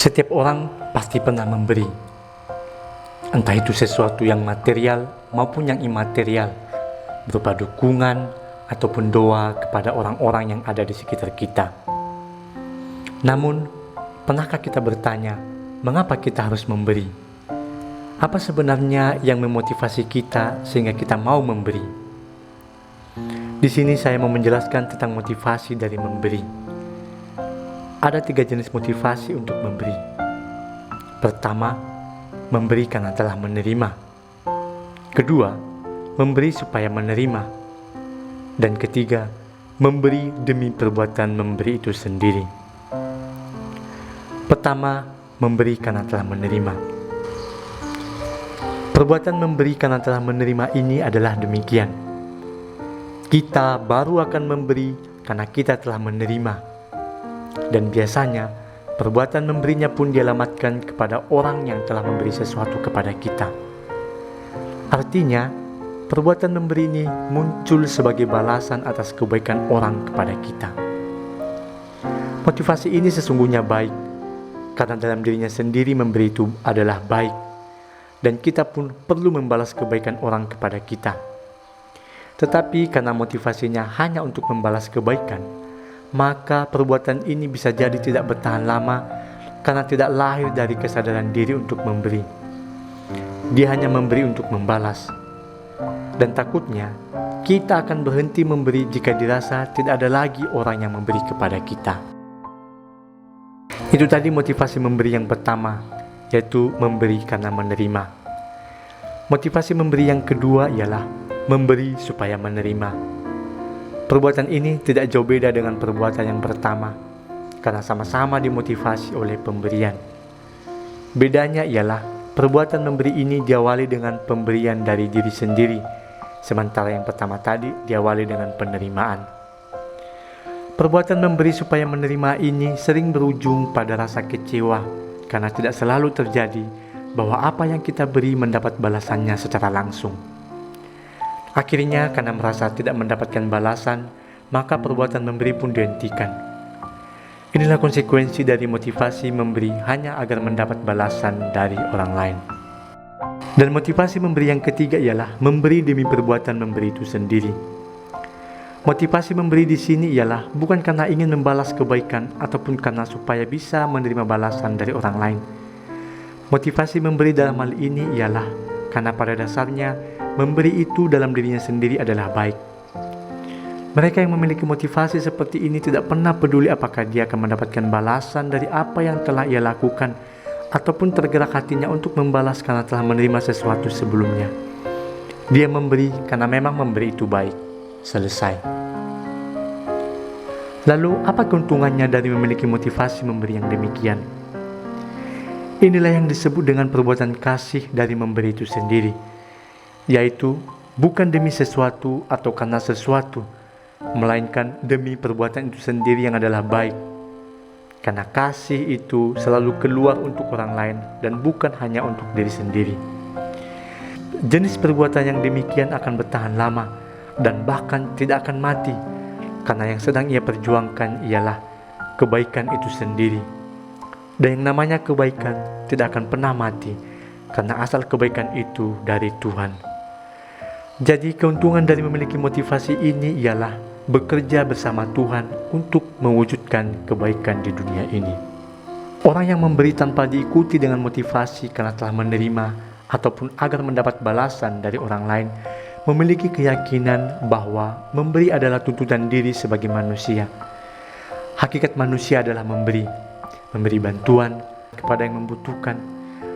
Setiap orang pasti pernah memberi, entah itu sesuatu yang material maupun yang imaterial, berupa dukungan ataupun doa kepada orang-orang yang ada di sekitar kita. Namun, pernahkah kita bertanya, mengapa kita harus memberi? Apa sebenarnya yang memotivasi kita sehingga kita mau memberi? Di sini saya mau menjelaskan tentang motivasi dari memberi. Ada 3 jenis motivasi untuk memberi. Pertama, memberi karena telah menerima. Kedua, memberi supaya menerima. Dan ketiga, memberi demi perbuatan memberi itu sendiri. Pertama, memberi karena telah menerima. Perbuatan memberi karena telah menerima ini adalah demikian. Kita baru akan memberi karena kita telah menerima. Dan biasanya, perbuatan memberinya pun dialamatkan kepada orang yang telah memberi sesuatu kepada kita. Artinya, perbuatan memberi ini muncul sebagai balasan atas kebaikan orang kepada kita. Motivasi ini sesungguhnya baik, karena dalam dirinya sendiri memberi itu adalah baik, dan kita pun perlu membalas kebaikan orang kepada kita. Tetapi karena motivasinya hanya untuk membalas kebaikan, maka perbuatan ini bisa jadi tidak bertahan lama karena tidak lahir dari kesadaran diri untuk memberi. Dia hanya memberi untuk membalas. Dan takutnya, kita akan berhenti memberi jika dirasa tidak ada lagi orang yang memberi kepada kita. Itu tadi motivasi memberi yang pertama, yaitu memberi karena menerima. Motivasi memberi yang kedua ialah memberi supaya menerima. Perbuatan ini tidak jauh beda dengan perbuatan yang pertama, karena sama-sama dimotivasi oleh pemberian. Bedanya ialah perbuatan memberi ini diawali dengan pemberian dari diri sendiri, sementara yang pertama tadi diawali dengan penerimaan. Perbuatan memberi supaya menerima ini sering berujung pada rasa kecewa, karena tidak selalu terjadi bahwa apa yang kita beri mendapat balasannya secara langsung. Akhirnya, karena merasa tidak mendapatkan balasan, maka perbuatan memberi pun dihentikan. Inilah konsekuensi dari motivasi memberi hanya agar mendapat balasan dari orang lain. Dan motivasi memberi yang ketiga ialah memberi demi perbuatan memberi itu sendiri. Motivasi memberi di sini ialah bukan karena ingin membalas kebaikan ataupun karena supaya bisa menerima balasan dari orang lain. Motivasi memberi dalam hal ini ialah karena pada dasarnya memberi itu dalam dirinya sendiri adalah baik. Mereka yang memiliki motivasi seperti ini tidak pernah peduli apakah dia akan mendapatkan balasan dari apa yang telah ia lakukan, ataupun tergerak hatinya untuk membalas karena telah menerima sesuatu sebelumnya. Dia memberi karena memang memberi itu baik. Selesai. Lalu apa keuntungannya dari memiliki motivasi memberi yang demikian? Inilah yang disebut dengan perbuatan kasih dari memberi itu sendiri, yaitu bukan demi sesuatu atau karena sesuatu, melainkan demi perbuatan itu sendiri yang adalah baik. Karena kasih itu selalu keluar untuk orang lain dan bukan hanya untuk diri sendiri. Jenis perbuatan yang demikian akan bertahan lama dan bahkan tidak akan mati, karena yang sedang ia perjuangkan ialah kebaikan itu sendiri. Dan yang namanya kebaikan tidak akan pernah mati, karena asal kebaikan itu dari Tuhan. Jadi keuntungan dari memiliki motivasi ini ialah bekerja bersama Tuhan untuk mewujudkan kebaikan di dunia ini. Orang yang memberi tanpa diikuti dengan motivasi karena telah menerima ataupun agar mendapat balasan dari orang lain, memiliki keyakinan bahwa memberi adalah tuntutan diri sebagai manusia. Hakikat manusia adalah memberi bantuan kepada yang membutuhkan,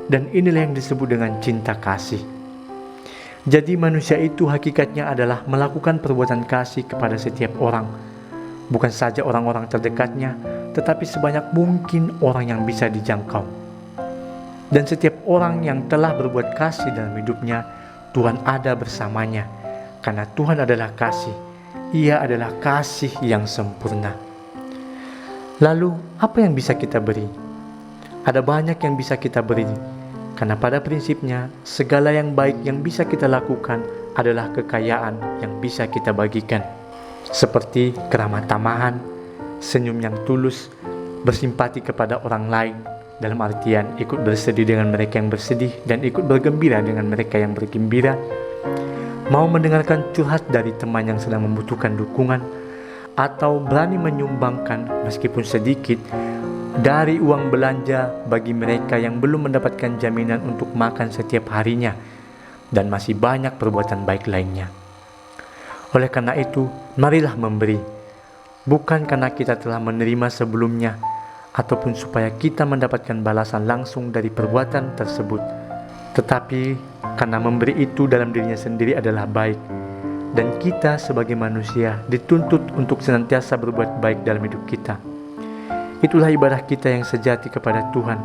dan inilah yang disebut dengan cinta kasih. Jadi manusia itu hakikatnya adalah melakukan perbuatan kasih kepada setiap orang, bukan saja orang-orang terdekatnya, tetapi sebanyak mungkin orang yang bisa dijangkau. Dan setiap orang yang telah berbuat kasih dalam hidupnya, Tuhan ada bersamanya, karena Tuhan adalah kasih. Ia adalah kasih yang sempurna. Lalu, apa yang bisa kita beri? Ada banyak yang bisa kita beri, karena pada prinsipnya, segala yang baik yang bisa kita lakukan adalah kekayaan yang bisa kita bagikan. Seperti keramah tamahan, senyum yang tulus, bersimpati kepada orang lain, dalam artian ikut bersedih dengan mereka yang bersedih dan ikut bergembira dengan mereka yang bergembira, mau mendengarkan curhat dari teman yang sedang membutuhkan dukungan, atau berani menyumbangkan meskipun sedikit dari uang belanja bagi mereka yang belum mendapatkan jaminan untuk makan setiap harinya, dan masih banyak perbuatan baik lainnya. Oleh karena itu, marilah memberi, bukan karena kita telah menerima sebelumnya, ataupun supaya kita mendapatkan balasan langsung dari perbuatan tersebut, tetapi karena memberi itu dalam dirinya sendiri adalah baik, dan kita sebagai manusia dituntut untuk senantiasa berbuat baik dalam hidup kita. Itulah ibadah kita yang sejati kepada Tuhan,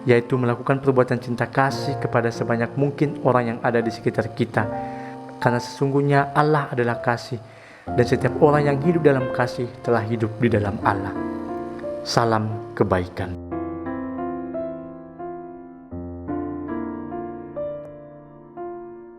yaitu melakukan perbuatan cinta kasih kepada sebanyak mungkin orang yang ada di sekitar kita, karena sesungguhnya Allah adalah kasih, dan setiap orang yang hidup dalam kasih telah hidup di dalam Allah. Salam kebaikan.